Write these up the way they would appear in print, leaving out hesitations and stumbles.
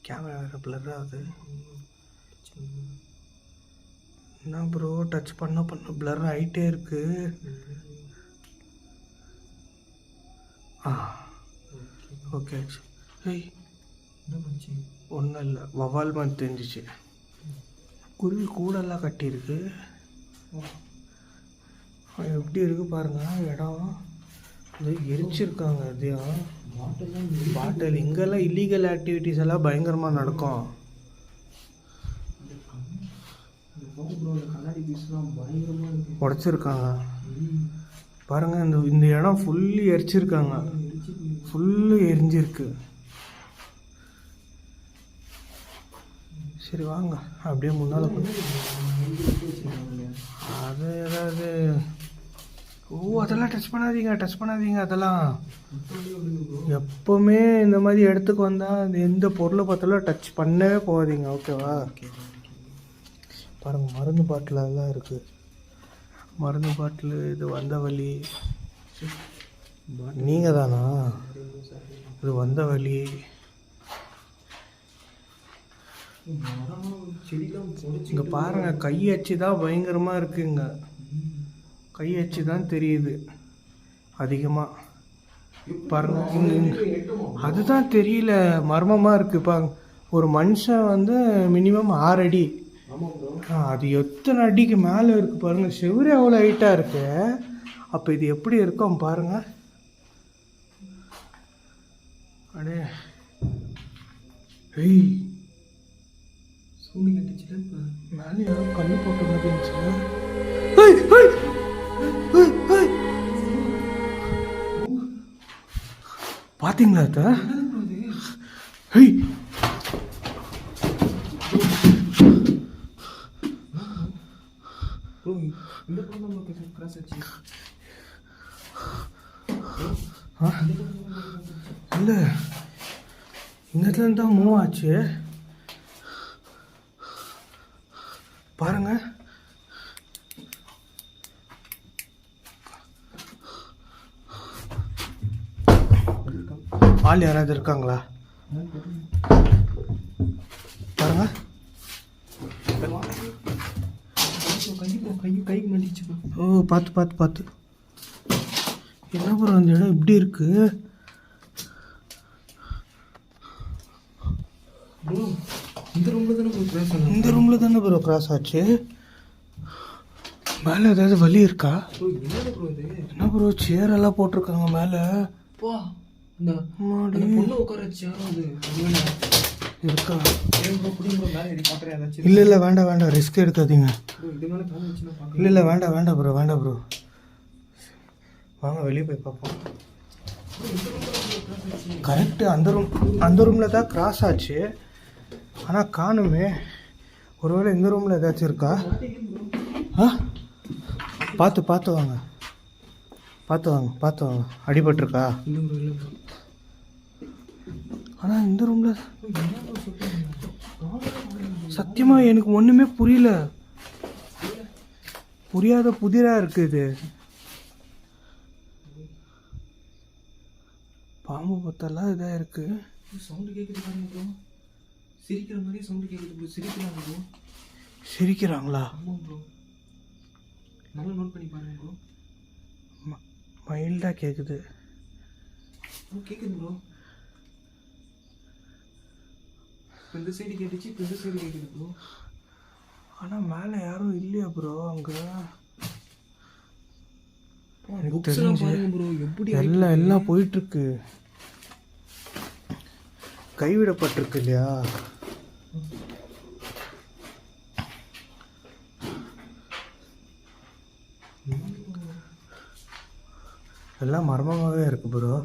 Camera வேறு blur ஆகுது. என்ன ப்ரோ டச் பண்ண பிளர் ஆகிட்டே இருக்கு. ஓகே ஆச்சு. ஏய் ஒன்றும் இல்லை, வவால் மாதிரி தெரிஞ்சிச்சு. குருவி கூடெல்லாம் கட்டியிருக்கு. எப்படி இருக்கு பாருங்க இடம். இது எரிச்சிருக்காங்க. அதையும் பாட்டில் இங்கெல்லாம் இல்லீகல் ஆக்டிவிட்டீஸ் எல்லாம் பயங்கரமாக நடக்கும். உடைச்சிருக்காங்க பாருங்க. இந்த இடம் ஃபுல்லு எரிச்சிருக்காங்க. ஃபுல்லு எரிஞ்சிருக்கு. சரி வாங்க அப்படியே முன்னால் அது ஏதாவது. அதெல்லாம் டச் பண்ணாதீங்க. அதெல்லாம் எப்போவுமே இந்த மாதிரி இடத்துக்கு வந்தால் எந்த பொருளை பார்த்தாலும் டச் பண்ணவே போகாதீங்க. ஓகேவா? பாருங்கள் மருந்து பாட்டில் அதெல்லாம் இருக்குது. மருந்து பாட்டில். இது வந்த வழி. நீங்கள் தானா? இது வந்த வழி. இங்கே பாருங்கள் கை அச்சு தான் பயங்கரமாக இருக்குங்க. கை அச்சு தான் தெரியுது அதிகமாக. பாருங்க அதுதான் தெரியல, மர்மமாக இருக்குது. பாருங்க ஒரு மனுஷன் வந்து மினிமம் 6 அடி. அது எத்தனை அடிக்கு மேலே இருக்குது பாருங்க. செவரு அவ்வளோ ஹைட்டாக இருக்கு. அப்போ இது எப்படி இருக்கும் பாருங்க. அடே ஏய் சூழ்நிலை கட்டிச்சுல. மேலே யாரோ கண்ணு போட்ட மாதிரி இருந்துச்சுல. பாத்தீங்களா அத்த? இல்லை இந்த இடத்துல தான் மூவ் ஆச்சு பாருங்க. ஆள் யாராவது இருக்காங்களா பாருங்க. ஓ பார்த்து என்ன ப்ரோ அந்த இடம் இப்படி இருக்கு? இந்த ரூம்ல தானே ப்ரோ கிராஸ் ஆச்சு. மேலே ஏதாவது வழி இருக்கா? என்ன ப்ரோ சேர் எல்லாம் போட்டிருக்காங்க மேலே. இருக்கா? இல்லை வேண்டாம் ரிஸ்க் எடுக்காதீங்க. இல்லை வேண்டாம் ப்ரோ வாங்க வெளியே போய் பார்ப்போம். கரெக்டு அந்த ரூமில் தான் கிராஸ் ஆச்சு. ஆனால் காணுமே. ஒருவேளை இந்த ரூமில் ஏதாச்சும் இருக்கா? பார்த்து வாங்க அடிபட்டிருக்கா? ஆனால் இந்த ரூமில் சத்தியமாக எனக்கு ஒன்றுமே புரியல. புரியாத புதிராக இருக்குது. பாம்பு பத்தெல்லாம் இதாக இருக்கு. சவுண்டு கேட்குது பாருங்க. சிரிக்கிற மாதிரியே சவுண்டு கேட்குது. சிரிக்கிறாங்களா? ஆமாம் ப்ரோ, நல்லா நோட் பண்ணி பாருங்க ப்ரோ. மைல்டாக கேட்குது ப்ரோ. இந்த சைடு கேட்டுச்சு, இந்த சைடு கேட்குது ப்ரோ. ஆனால் மேலே யாரும் இல்லையா ப்ரோ? அங்கே எனக்கு தெரிஞ்சு எல்லாம் போயிட்டுருக்கு. கைவிடப்பட்டிருக்கு இல்லையா? எல்லாம் மர்மமாகவே இருக்கு ப்ரோ.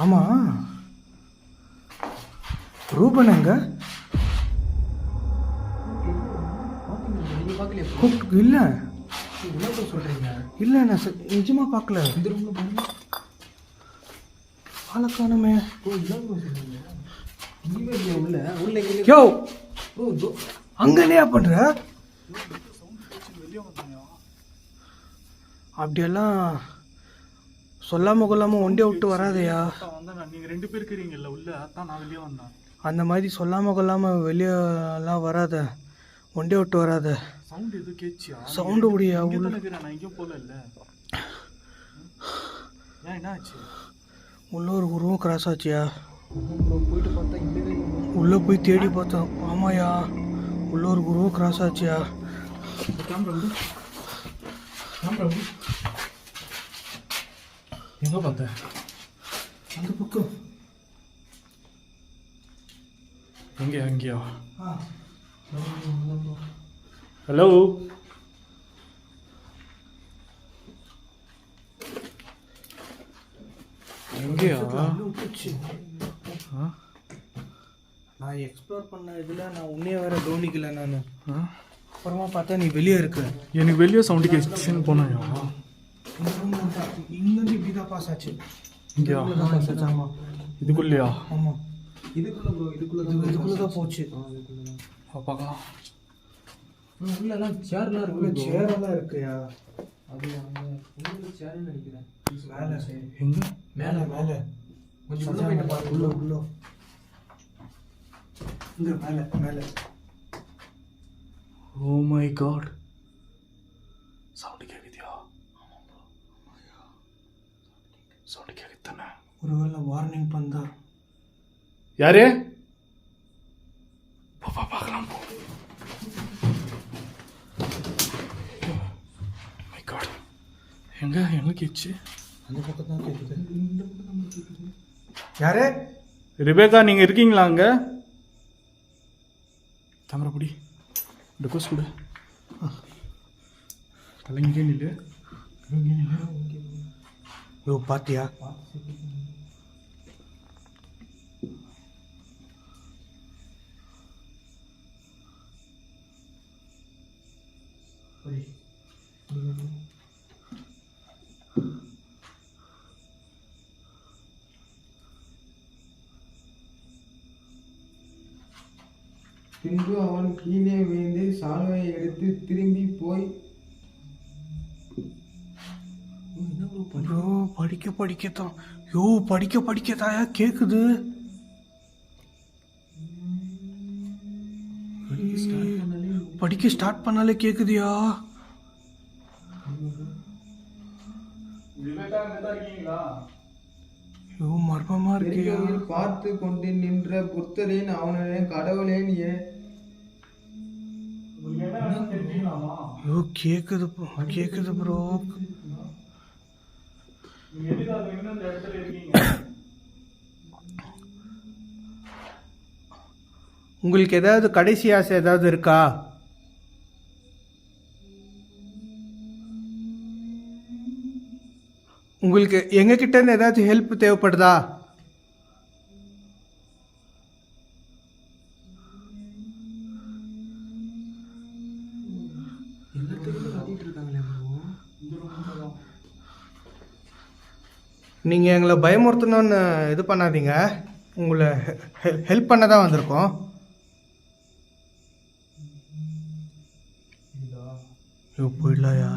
ஆமாம் ரூபன் எங்க? இல்லை நான் நிஜமாக பார்க்கல. ஆளக்கானமே. யோ அங்க இல்லையா பண்ற? அப்படியெல்லாம் சொல்லாம கொள்ளாம ஒண்டியை விட்டு வராதையா. நீங்க 2 பேர் இருக்கிறீங்கல்ல உள்ள, அதான் நான் வெளியே வந்தேன். அந்த மாதிரி சொல்லாம கொள்ளாம வெளியே எல்லாம் வராத, ஒண்டியை விட்டு வராத. சவுண்ட் எதுவும் கேட்சியா? சவுண்டு முடியா உள்ள? நான் எங்கேயும் போல இல்ல. ஏன் என்ன ஆச்சு? உள்ள ஒரு உருவம் கிராஸ் ஆச்சியா? போயிட்டு பார்த்தா இல்லவே உள்ள போய் தேடி பார்த்தோம். ஆமாயா, உள்ள ஒரு உருவம் கிராஸ் ஆச்சியா? கேமரா விடு, கேமரா விடு. எங்க பார்த்த? அந்த பக்கம். அங்கேயா? ஹலோ, எங்கேயா? நான் எக்ஸ்ப்ளோர் பண்ண இதில் நான் உன்னைய வேற கவனிக்கல. நான் அப்புறமா பார்த்தா நீ வெளியே இருக்க. எனக்கு வெளியே சவுண்டு கேட்சுன்னு போனாயா? இங்கேருந்து இப்படி தான் பாஸ் ஆச்சு. இங்கேயா? பாஸ் ஆச்சு. ஆமாம், இதுக்குள்ளேயா? ஆமாம், இதுக்குள்ளே தான் போச்சு. பார்க்கலாம். உள்ளலாம் சேர்லாம் இருக்கு. சேரெல்லாம் இருக்குயா. அது அங்கே சேர்னு நினைக்கிறேன். மேலே எங்க? மேலே கொஞ்சம் உள்ள போயிட்டு பாரு. உள்ள இங்க மேலே. ஓ மை காட், சவுண்ட் கேக்குதியா? சவுண்ட் கேக்குதானே? ஒருவேளை வார்னிங் பண்ணா. யாரு? பார்க்கலாம் போ. மை காட், எங்க கேச்சு? அந்த பக்கம் தான் கேட்குது. யாரு? ரிபேக்கா, நீங்க இருக்கீங்களா அங்க? கேமரா பிடி, டெக்கோஸ் கொடு. தலைங்கே நில்லு. யோ பாத்தியா? பின்பு அவன் கீழே விழுந்து சால்வையை எடுத்து திரும்பி போய் படிக்கத்தான். யோ படிக்கத்தாயா கேக்குது. படிக்க ஸ்டார்ட் பண்ணாலே கேக்குதியா? யோ மர்மமா இருக்கியா? பார்த்து கொண்டு நின்ற புத்தரின் அவனுடைய கடவுளேன் யோ கேக்குது ப்ரோ. உங்களுக்கு ஏதாவது கடைசி ஆசை ஏதாவது இருக்கா? உங்களுக்கு எங்க கிட்ட இருந்து ஏதாச்சும் ஹெல்ப் தேவைப்படுதா? நீங்க எங்களை பயமுறுத்தணும்னு இது பண்ணாதீங்க. உங்களை ஹெல்ப் பண்ண தான் வந்திருக்கோம். போயிடலாயா?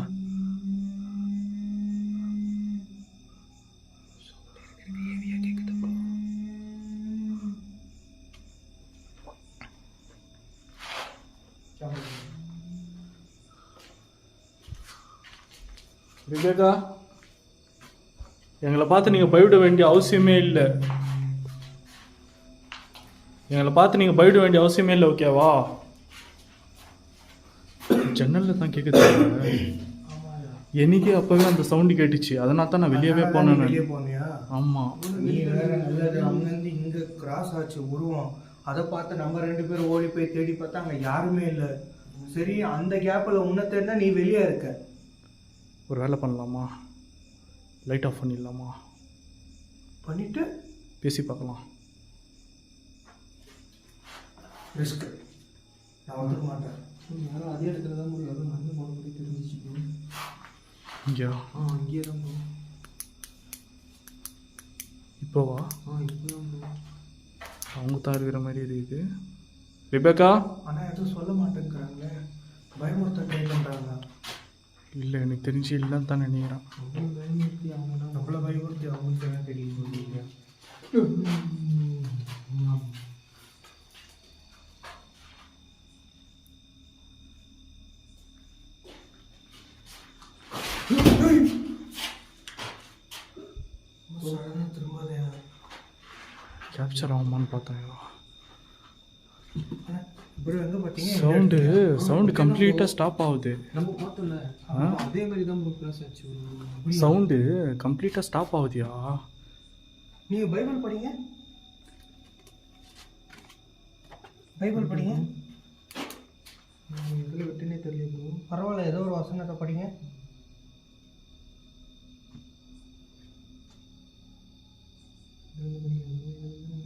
ரிபேக்கா, எங்களை பார்த்து நீங்கள் பயப்பட வேண்டிய அவசியமே இல்லை. ஓகேவா? ஜன்னலில் தான் கேட்குது. எனக்கே அப்போவே அந்த சவுண்டு கேட்டுச்சு. அதனால தான் நான் வெளியே போனேன். ஆமாம், நீ வேற நல்லது. அங்கேருந்து இங்கே கிராஸ் ஆச்சு உருவம். அதை பார்த்து நம்ம 2 பேரும் ஓடி போய் தேடி பார்த்தா அங்கே யாருமே இல்லை. சரி, அந்த கேப்பில் உன்னை தேடினா நீ வெளியே இருக்க. ஒரு வேலை பண்ணலாமா? லைட் ஆஃப் பண்ணிடலாமா? பண்ணிட்டு பேசி பார்க்கலாம். ரிஸ்க். நான் வந்துக்க மாட்டேன். யாரும் அதே இடத்துல தான் முடியும். அதுவும் நல்ல மாதிரி தெரிஞ்சிச்சு. இங்கேயா? இங்கே தான் போகும். இப்போவா? இப்போ தான் அவங்க தான் இருக்கிற மாதிரி இருக்குது. ரிபேக்கா, ஆனால் எதுவும் சொல்ல மாட்டேங்கிறாங்களே. பயமுறுத்த ட்ரை பண்ணுறாங்க. இல்லை, எனக்கு தெரிஞ்சு இல்லைன்னு தான் நினைக்கிறேன். அவங்க அவ்வளோ பயமுறுத்தி அவங்களுக்கு தான் தெரியும் சொல்லுவீங்க. கேப்சர் ஆகுமான்னு பார்த்தேன். ப்ரோ எங்கே பார்த்தீங்க? சவுண்டு கம்ப்ளீட்டாக ஸ்டாப் ஆகுது. நம்ம பார்த்தோம்ல அதே மாதிரி தான் ப்ரோ ப்ளஸ் ஆச்சு. சவுண்டு கம்ப்ளீட்டாக ஸ்டாப் ஆகுதியா? நீங்கள் பைபிள் படிங்க, பைபிள் படிங்க. இதில் விட்டுனே தெரியல ப்ரோ. பரவாயில்ல, ஏதோ ஒரு வசனத்தை படிங்க.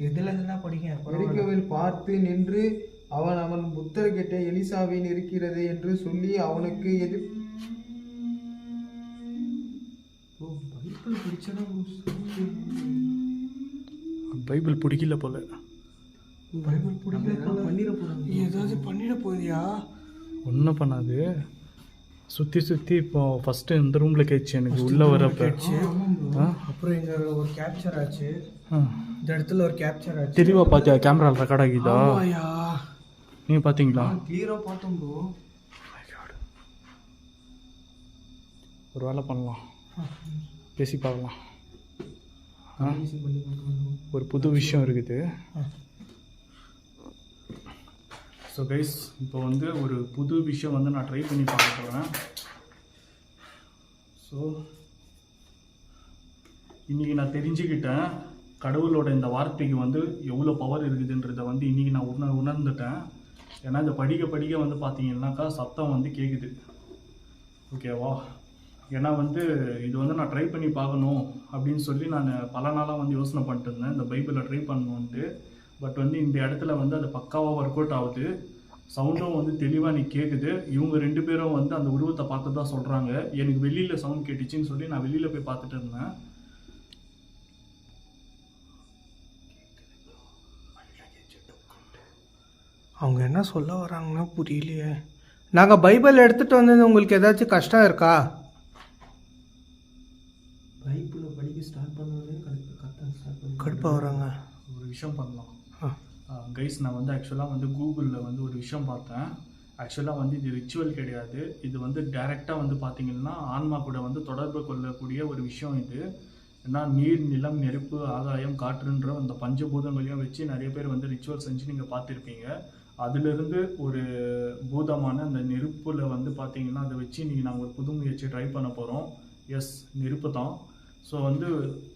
எதுல இருந்தா படிங்க. எலிக்கோவில் பார்த்து நின்று அவன் புத்தர் கிட்ட எலிசாவின் இருக்கிறது என்று சொல்லி அவனுக்கு பைபிள் பிடிக்கல போல. பைபிள் பண்ணிட போறாங்க. ஏதாவது பண்ணிட போதியா? ஒன்றும் பண்ணாது. சுற்றி இப்போ ஃபஸ்ட்டு இந்த ரூமில் கேட்ச்சு எனக்கு உள்ளே வரப்ப. அப்புறம் எங்க ஒரு கேப்சர் ஆச்சு, இந்த இடத்துல ஒரு கேப்சர் ஆச்சு. தெளிவாக பார்த்தியா? கேமரா ரெக்கார்ட் ஆகிதா? நீங்கள் பார்த்தீங்களா? கிளியராக பார்த்தோம் ப்ரோ. ஒரு வேலை பண்ணலாம், பேசி பார்க்கலாம். ஒரு புது விஷயம் இருக்குது. ஸோ கைஸ், இப்போ வந்து ஒரு புது விஷயம் வந்து நான் ட்ரை பண்ணி பார்க்க போகிறேன். ஸோ இன்றைக்கி நான் தெரிஞ்சுக்கிட்டேன் கடவுளோட இந்த வார்த்தைக்கு வந்து எவ்வளோ பவர் இருக்குதுன்றதை வந்து இன்றைக்கி நான் உணர்ந்துட்டேன். ஏன்னா இந்த படிக்க வந்து பார்த்தீங்கன்னாக்கா சத்தம் வந்து கேட்குது. ஓகேவா? ஏன்னா வந்து இது வந்து நான் ட்ரை பண்ணி பார்க்கணும் அப்படின்னு சொல்லி நான் பல நாளாக வந்து யோசனை பண்ணிட்டு இருந்தேன் இந்த பைபிளை ட்ரை பண்ணணுன்ட்டு. பட் வந்து இந்த இடத்துல வந்து அது பக்காவாக ஒர்க் அவுட் ஆகுது. சவுண்டும் வந்து தெளிவாக நீ கேட்குது. இவங்க 2 பேரும் வந்து அந்த உருவத்தை பார்த்து தான் சொல்கிறாங்க. எனக்கு வெளியில் சவுண்ட் கேட்டுச்சின்னு சொல்லி நான் வெளியில் போய் பார்த்துட்டு இருந்தேன். அவங்க என்ன சொல்ல வராங்கன்னா புரியலையே. நாங்கள் பைபிள் எடுத்துகிட்டு வந்தது உங்களுக்கு ஏதாச்சும் கஷ்டம் இருக்கா? பைபிளை படிக்க ஸ்டார்ட் பண்ணவே கடுப்பாக வராங்க. ஒரு விஷயம் பண்ணலாம் கைஸ். நான் வந்து ஆக்சுவலாக வந்து கூகுளில் வந்து ஒரு விஷயம் பார்த்தேன். ஆக்சுவலாக வந்து இது ரிச்சுவல் கிடையாது. இது வந்து டைரெக்டாக வந்து பார்த்தீங்கன்னா ஆன்மா கூட வந்து தொடர்பு கொள்ளக்கூடிய ஒரு விஷயம் இது. ஏன்னா நீர், நிலம், நெருப்பு, ஆகாயம், காற்றுன்ற அந்த பஞ்சபூதங்களையும் வச்சு நிறைய பேர் வந்து ரிச்சுவல் செஞ்சு நீங்கள் பார்த்துருப்பீங்க. அதிலிருந்து ஒரு பூதமான அந்த நெருப்பில் வந்து பார்த்தீங்கன்னா அதை வச்சு இன்றைக்கி நாங்கள் ஒரு புது முயற்சி ட்ரை பண்ண போகிறோம். எஸ், நெருப்பு தான். ஸோ வந்து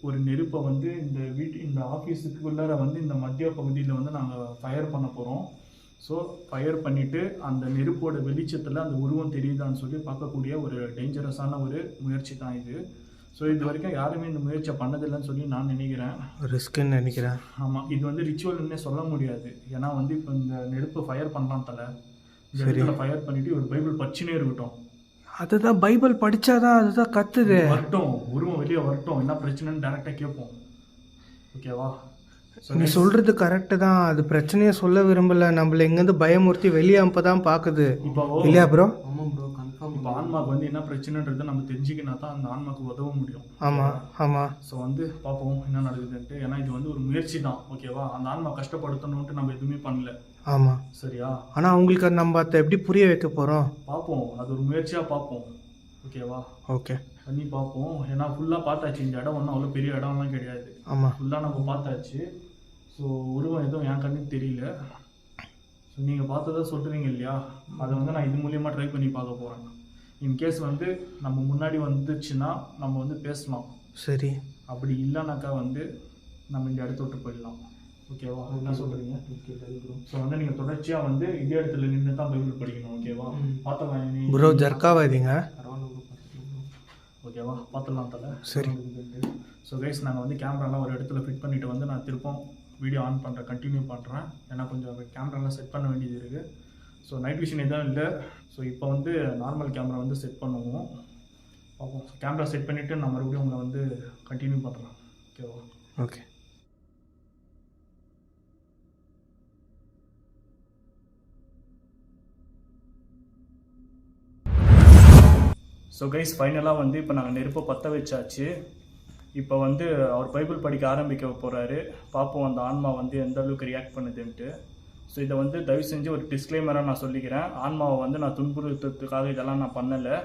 ஒரு நெருப்பை வந்து இந்த ஆஃபீஸுக்குள்ளார வந்து இந்த மத்திய பகுதியில் வந்து நாங்கள் ஃபயர் பண்ண போகிறோம். ஸோ ஃபயர் பண்ணிவிட்டு அந்த நெருப்போட வெளிச்சத்தில் அந்த உருவம் தெரியுதான்னு சொல்லி பார்க்கக்கூடிய ஒரு டேஞ்சரஸான ஒரு முயற்சி தான் இது. ஸோ இது வரைக்கும் யாருமே இந்த முயற்சியை பண்ணதில்லைன்னு சொல்லி நான் நினைக்கிறேன். ரிஸ்க்குன்னு நினைக்கிறேன். ஆமாம், இது வந்து ரிச்சுவல்னே சொல்ல முடியாது. ஏன்னா வந்து இப்போ இந்த நெருப்பை ஃபயர் பண்ணலாம் தலை. இந்த இடத்துல ஃபயர் பண்ணிவிட்டு ஒரு பைபிள் பச்சினே இருக்கட்டும். அதுதான் பைபிள் படித்தாதான் அதுதான் கத்துது. வரட்டும், உருவம் வெளியே வரட்டும், என்ன பிரச்சனைன்னு டேரெக்டாக கேட்போம். ஓகேவா? நீ சொல்கிறது கரெக்டு தான். அது பிரச்சனையை சொல்ல விரும்பலை. நம்மளை எங்கேருந்து பயமுறுத்தி வெளியே அனுப்ப தான் பார்க்குது. இப்போ இல்லையா ப்ரோ? ஆமாம் ப்ரோ, கன்ஃபார்ம். இப்போ ஆன்மாவுக்கு வந்து என்ன பிரச்சனைன்றதை நம்ம தெரிஞ்சுக்கினா தான் அந்த ஆன்மாவுக்கு உதவ முடியும். ஆமாம் ஆமாம். ஸோ வந்து பார்ப்போம் என்ன நடக்குதுன்ட்டு. ஏன்னா இது வந்து ஒரு முயற்சி தான். ஓகேவா? அந்த ஆன்மா கஷ்டப்படுத்தணுன்ட்டு நம்ம எதுவுமே பண்ணல. ஆமாம், சரியா? ஆனால் அவங்களுக்கு நம்ம அதை எப்படி புரிய வைக்க போகிறோம்? பார்ப்போம், அது ஒரு முயற்சியாக பார்ப்போம். ஓகேவா? ஓகே, பண்ணி பார்ப்போம். ஏன்னா ஃபுல்லாக பார்த்தாச்சு. இந்த இடம் ஒன்றும் அவ்வளோ பெரிய இடம்லாம் கிடையாது. ஆமாம், ஃபுல்லாக நம்ம பார்த்தாச்சு. ஸோ உருவம் எதுவும் என் கண்ணுக்கு தெரியல. ஸோ நீங்கள் பார்த்ததா சொல்கிறீங்க இல்லையா, அதை வந்து நான் இது மூலியமாக ட்ரை பண்ணி பார்க்க போகிறேன். இன்கேஸ் வந்து நம்ம முன்னாடி வந்துச்சுன்னா நம்ம வந்து பேசலாம். சரி. அப்படி இல்லைனாக்கா வந்து நம்ம இந்த இடத்த விட்டு போயிடலாம். ஓகேவா? என்ன சொல்கிறீங்க? ஸோ வந்து நீங்கள் தொடர்ச்சியாக வந்து இதே இடத்துல நின்று தான் பைபிள் படிக்கணும். ஓகேவா? பார்த்தலாம் ப்ரோ, ஜர்க்காவாதீங்க. ஓகேவா? பார்த்துடலாம் தலை. சரி. ஸோ கைஸ், நாங்கள் வந்து கேமராலாம் ஒரு இடத்துல ஃபிட் பண்ணிவிட்டு வந்து நான் திருப்பம் வீடியோ ஆன் பண்ணுறேன், கண்டினியூ பண்ணுறேன். ஏன்னா கொஞ்சம் கேமராலாம் செட் பண்ண வேண்டியது இருக்குது. ஸோ நைட் விஷன் எதுவும் இல்லை. ஸோ இப்போ வந்து நார்மல் கேமரா வந்து செட் பண்ணுவோம். பார்ப்போம். கேமரா செட் பண்ணிவிட்டு நான் மறுபடியும் உங்களை வந்து கண்டினியூ பண்ணுறேன். ஓகேவா? ஓகே. ஸோ கைஸ், ஃபைனலாக வந்து இப்போ நாங்கள் நெருப்பை பற்ற வச்சாச்சு. இப்போ வந்து அவர் பைபிள் படிக்க ஆரம்பிக்க போகிறாரு. பார்ப்போம் அந்த ஆன்மா வந்து எந்த அளவுக்கு ரியாக்ட் பண்ணுதுன்ட்டு. ஸோ இதை வந்து தயவு செஞ்சு ஒரு டிஸ்க்ளைமராக நான் சொல்லிக்கிறேன். ஆன்மாவை வந்து நான் துன்புறுத்துறதுக்காக இதெல்லாம் நான் பண்ணலை.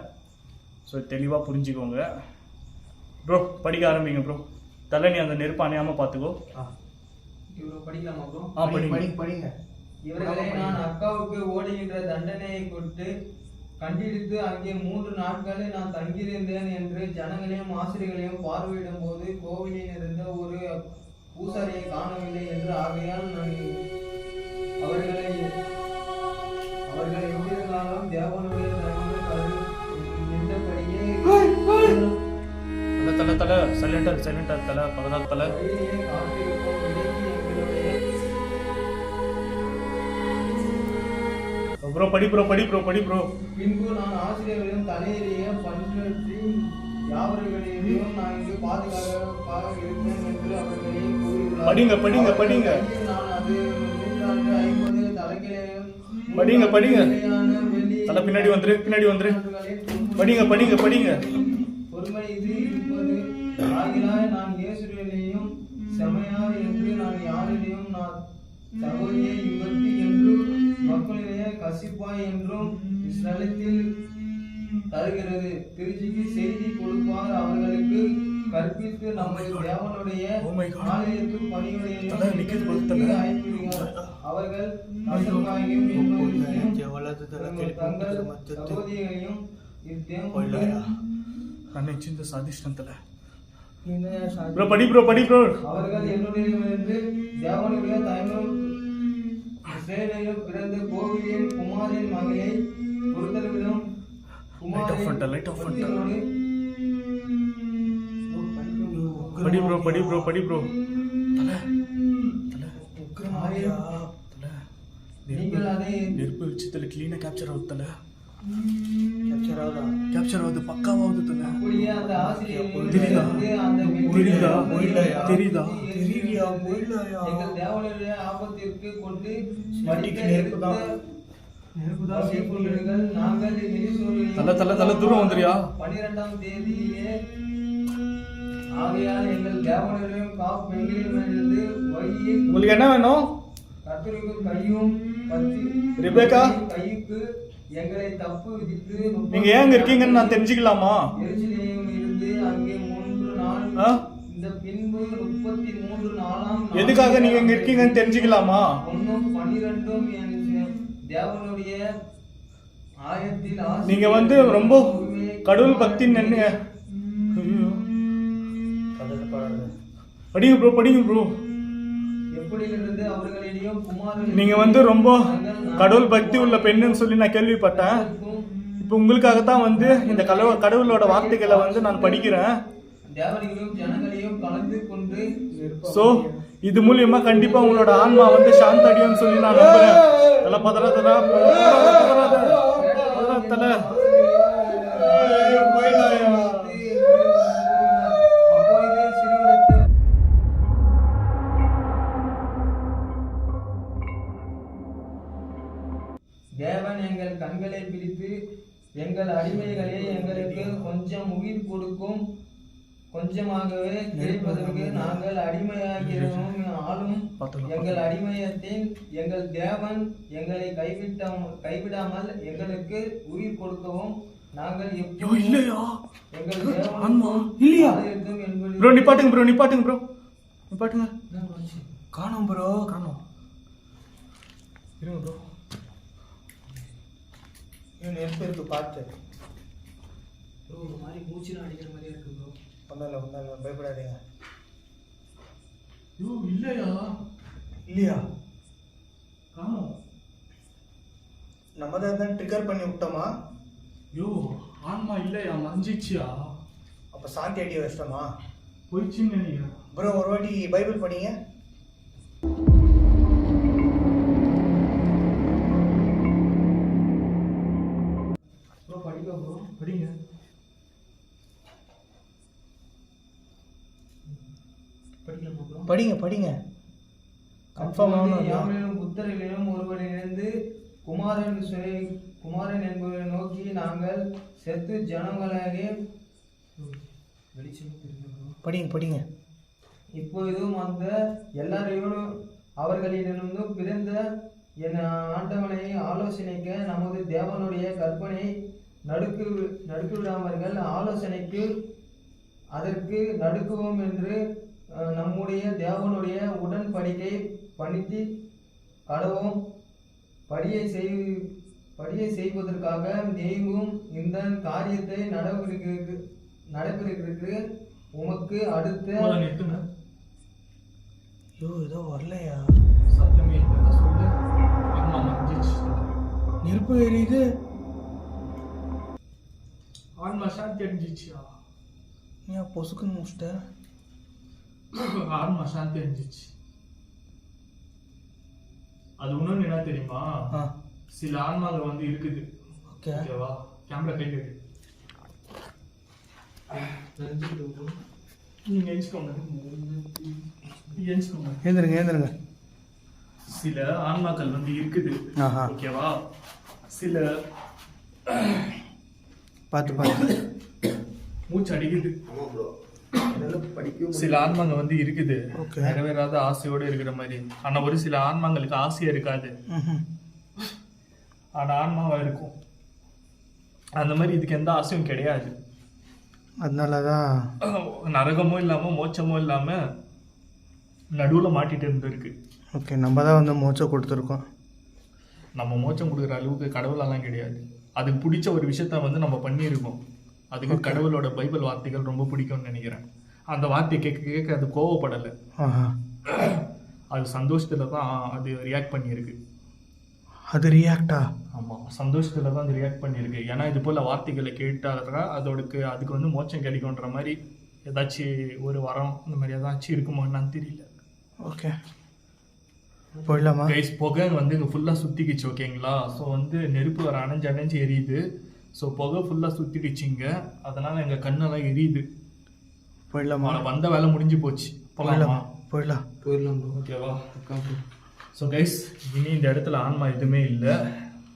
ஸோ தெளிவாக புரிஞ்சுக்கோங்க. ப்ரோ படிக்க ஆரம்பிங்க ப்ரோ. தலை நீ அந்த நெருப்பு அணையாமல் பார்த்துக்கோ. படிக்கலாமா ப்ரோ? படிங்க. இவர்களை நான் அக்காவுக்கு ஓடுகின்ற தண்டனையை கொண்டு கண்டித்து அங்கே 3 நாட்களை நான் தங்கியிருந்தேன் என்று ஜனங்களையும் ஆசிரியர்களையும் பார்வையிடும் போது கோவிலில் இருந்த ஒரு பூசாரியை காணவில்லை என்று ஆகையால் நான் அவர்களை எங்கிருந்தாலும் தேவனுடைய நின்றபடியே தலை சைலண்டா தலை பகதால் தலை. வழியிலே காத்திருக்கும் இடைக்கு எங்களுடைய ப்ரோ படி ப்ரோ. பின்பு நான் ஆசிரியர்களையும் தலையிலேயே பணிற்றி யாவர்களையும் நான் இங்கு பாதுகாப்பாக இருப்பேன் என்று அவர்களே கூறியுள்ளார். படிங்க. நான் அது 150 தலைகளையும் படிங்க. தலை பின்னாடி வந்துரு. படிங்க. பொறுமை இது இருப்பது ஆகினாய் நான் இயேசுவினையும் செமையா என்று நான் யாரிடையும் நான் சகோதரியை விபத்து என்றும் மக்களிடையே கசிப்பாய் என்றும் இஸ்ரவேலத்தில் தருகிறது. திருச்சிக்கு செய்தி கொடுப்பார். அவர்களுக்கு கற்பித்து நம்மை தேவனுடைய ஆலயத்து பணிகளையும் அவர்கள் கசப்பாயும் தங்கள் சகோதரிகளையும் அன்னைக்கு சாதிஷ்டம் தலை. படி ப்ரோ. அவர்கள் என்னுடைய தேவனுடைய தயமும் இஸ்ரவேலில் பிறந்த கோவிலின் குமாரின் மகளை பொறுத்தளவிலும் படி ப்ரோ. நீங்கள் அதை நெருப்பு வெளிச்சத்துல கிளீனா கேப்சர் ஆகுது பக்காவாகுது தல. அப்படியே அந்த ஆசிரியர் தெரியுதா எங்கள் தேவனுடைய ஆபத்திற்கு கொண்டு நாங்கள் தல தூரம் வந்துறியா? 12ஆம் தேதியிலே ஆகையால் எங்கள் தேவனுடைய பெண்களிலிருந்து வழியில் உங்களுக்கு என்ன வேணும்? கர்த்தருக்கு கையும் ரெபேக்கா கைக்கு எங்களை தப்பு விதித்து நீங்க ஏங்க இருக்கீங்கன்னு நான் தெரிஞ்சுக்கலாமா? எருசலேமில் இருந்து அங்கே 3 நாள் இந்த பின்பு 33 நாளாம் எதுக்காக நீங்க இங்க இருக்கீங்கன்னு தெரிஞ்சுக்கலாமா? 1-12 தேவனுடைய ஆயத்தில் நீங்க வந்து ரொம்ப கடவுள் பக்தி நின்னு படிங்க ப்ரோ. எப்படியிலிருந்து அவர்களிடையும் குமாரன் நீங்க வந்து ரொம்ப கடவுள் பக்தி உள்ள பெண்ணுன்னு சொல்லி நான் கேள்விப்பட்டேன். இப்போ உங்களுக்காகத்தான் வந்து இந்த கடவுளோட வார்த்தைகளை வந்து நான் படிக்கிறேன். தேவனையும் ஜனங்களையும் கலந்து கொண்டு சோ இது மூலியமா கண்டிப்பா உங்களோட ஆன்மா வந்து சாந்த அடையும்னு சொல்லி நான் நம்புறேன். தல பதறாத தல. தேவன் எங்கள் கண்களை பிடித்து எங்கள் அடிமைகளை எங்களுக்கு கொஞ்சம் உயிர் கொடுக்கும் கொஞ்சமாகவே கிடைப்பதற்கு நாங்கள் அடிமையாகிறோம். ஆளும் எங்கள் அடிமையத்தின் எங்கள் தேவன் எங்களை கைவிடாமல் எங்களுக்கு உயிர் கொடுக்கவும் நாங்கள் எங்கள் நிப்பாட்டுங்க காணோம் ப்ரோ. இருங்க ப்ரோ. நெருப்பு இருக்கு பார்த்து. ஒரு மாதிரி மூச்சுன்னு அடிக்கிற மாதிரியே இருக்கு ப்ரோ. ஒன்றும் பயப்படாதீங்க. இல்லையா காணோம். நம்ம தான் ட்ரிகர் பண்ணி விட்டோமா? ஆன்மா இல்லையா? மறைஞ்சிச்சியா? அப்போ சாந்தி அடி வச்சிட்டோமா? போயிடுச்சுன்னு நினைக்கிறேன் ப்ரோ. ஒரு வாட்டி பைபிள் படிங்க. படிங்க கன்ஃபார்ம் யாவரிலும் புத்தரிலும் ஒருவரிலிருந்து குமாரன் என்பவரை நோக்கி நாங்கள் செத்து ஜனங்களாக படிங்க. இப்பொழுதும் அந்த எல்லாரையும் அவர்களிடமிருந்தும் பிறந்த என் ஆண்டவனை ஆலோசனைக்க நமது தேவனுடைய கற்பனை நடுக்குவிடாமர்கள் ஆலோசனைக்கு அதற்கு நடுக்குவோம் என்று நம்முடைய தேவனுடைய உடன்படிக்கை பண்ணித்து கடவும் படியை செய்வதற்காக தெய்வம் இந்த காரியத்தை நடைபெறுகிறது உமக்கு அடுத்த ஐயோ ஏதோ வரலையா? சத்தமே இல்லை சொல்லு. ஆமா மஞ்சிச்சு. நெருப்பு எரியுது. ஆன்மா சாந்தி அடைஞ்சிச்சியா? ஏன் பொசுக்குன்னு முடிச்சிட்ட? ஆன்மா சாந்தி அடைஞ்சிச்சு. அது இன்னொன்று என்ன தெரியுமா? சில ஆன்மாங்க வந்து இருக்குது. ஓகேவா? கேமரா கையில் இருக்கு. நீங்க எழுந்துக்கோங்க. ஏந்திருங்க. சில ஆன்மாக்கள் வந்து இருக்குது. ஓகேவா? சில பார்த்து மூச்சு அடிக்குது. சில ஆன்மாங்க வந்து இருக்குது நிறைவேறாத ஆசையோட இருக்கிற மாதிரி. ஆனா ஒரு சில ஆன்மாங்களுக்கு ஆசையா இருக்காது, ஆனா ஆன்மாவா இருக்கும். அந்த மாதிரி இதுக்கு எந்த ஆசையும் கிடையாது. அதனாலதான் நரகமும் இல்லாம மோட்சமும் இல்லாம நடுவுல மாட்டிட்டு இருந்திருக்கு. ஓகே, நம்ம தான் வந்து மோட்சம் கொடுத்துருக்கோம். நம்ம மோட்சம் கொடுக்குற அளவுக்கு கடவுளெல்லாம் கிடையாது. அதுக்கு பிடிச்ச ஒரு விஷயத்த வந்து நம்ம பண்ணியிருக்கோம். அதுக்கு கடவுளோட பைபிள் வார்த்தைகள் ரொம்ப பிடிக்கும்னு நினைக்கிறேன். அந்த வார்த்தையை கேட்க கேட்க அது கோவப்படலை, அது சந்தோஷத்துல தான் அது ரியாக்ட் பண்ணியிருக்கு. அது ரியாக்டா? ஆமாம், சந்தோஷத்துல தான் அது ரியாக்ட் பண்ணியிருக்கு. ஏன்னா இது போல் வார்த்தைகளை கேட்டால் அதுக்கு வந்து மோட்சம் கிடைக்கும்ன்ற மாதிரி ஏதாச்சும் ஒரு வரம் இந்த மாதிரி ஏதாச்சும் இருக்குமோ என்னன்னு தெரியல. ஓகே, போயிடலாமா கைஸ்? புகை வந்து இங்கே ஃபுல்லாக சுற்றிக்கிச்சு. ஓகேங்களா? ஸோ வந்து நெருப்பு வர அணைஞ்சு எரியுது. ஸோ புகை ஃபுல்லாக சுற்றிடுச்சிங்க. அதனால் எங்கள் கண்ணெல்லாம் எரியுது. போயிடலாமா? வந்த வேலை முடிஞ்சு போச்சு. போயிடலாம். ஓகேவா? ஸோ கைஸ், இனி இந்த இடத்துல ஆன்மா எதுவுமே இல்லை.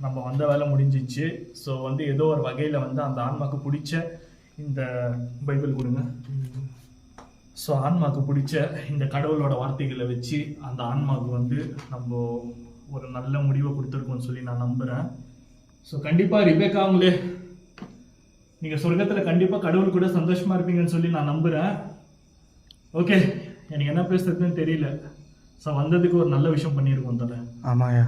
நம்ம வந்த வேலை முடிஞ்சிச்சு. ஸோ வந்து ஏதோ ஒரு வகையில் வந்து அந்த ஆன்மாவுக்கு பிடிச்ச இந்த பைபிள் கொடுங்க. ஸோ ஆன்மாவுக்கு பிடிச்ச இந்த கடவுளோட வார்த்தைகளை வச்சு அந்த ஆன்மாவுக்கு வந்து நம்ம ஒரு நல்ல முடிவை கொடுத்துருக்கோம்னு சொல்லி நான் நம்புகிறேன். ஸோ கண்டிப்பாக ரிபேக்கா அவங்களே நீங்கள் சொர்க்கத்தில் கண்டிப்பாக கடவுள் கூட சந்தோஷமாக இருப்பீங்கன்னு சொல்லி நான் நம்புகிறேன். ஓகே, எனக்கு என்ன பேசுறதுன்னு தெரியல. ஸோ வந்ததுக்கு ஒரு நல்ல விஷயம் பண்ணியிருக்கோம் தலை. ஆமாயா,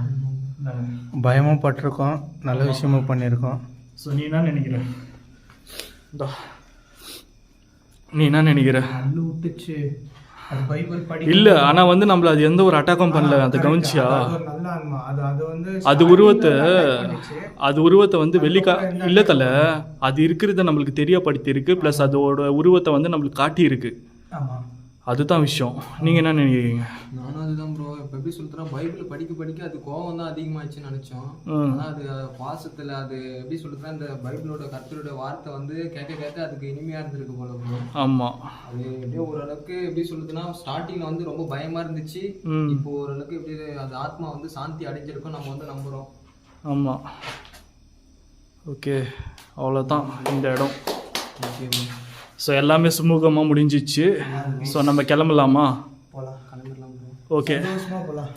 பயமும் பட்டிருக்கோம், நல்ல விஷயமும் பண்ணியிருக்கோம். ஸோ நீ என்ன நினைக்கிற? நீ என்ன நினைக்கிற? நல்ல விட்டுச்சு அது பைபிள் படி. இல்லை, ஆனால் வந்து நம்மள அது எந்த ஒரு அட்டாக்கும் பண்ணல. அதை கவனிச்சியா? நல்ல ஆன்மா அது வந்து அது உருவத்தை வந்து இல்லை தலை, அது இருக்கிறத நம்மளுக்கு தெரியப்படுத்தி இருக்கு. ப்ளஸ் அதோட உருவத்தை வந்து நம்மளுக்கு காட்டி இருக்கு. ஆமாம், அதுதான் விஷயம். நீங்கள் என்ன நினைக்கிறீங்க? நானும் அதுதான் ப்ரோ. இப்போ எப்படி சொல்கிறேன், பைபிள் படிக்க அது கோவம் தான் அதிகமாகிடுச்சுன்னு நினச்சோம். ஆனால் அது பாசத்தில் அது எப்படி சொல்கிறேன், இந்த பைபிளோட கர்த்தரோட வார்த்தை வந்து கேட்க அதுக்கு இனிமையாக இருந்திருக்கு போல ப்ரோ. ஆமாம், அது எப்படியோ ஓரளவுக்கு எப்படி சொல்றதுன்னா, ஸ்டார்டிங்கில் வந்து ரொம்ப பயமாக இருந்துச்சு. இப்போ ஓரளவுக்கு எப்படி அந்த ஆத்மா வந்து சாந்தி அடைஞ்சிருக்கும் நம்ம வந்து நம்புகிறோம். ஆமாம். ஓகே, அவ்வளோதான் இந்த இடம். ஸோ எல்லாமே சுமூகமாக முடிஞ்சிச்சு. ஸோ நம்ம கிளம்பலாமா? போகலாம், கிளம்பிடலாம். ஓகே, போகலாம்.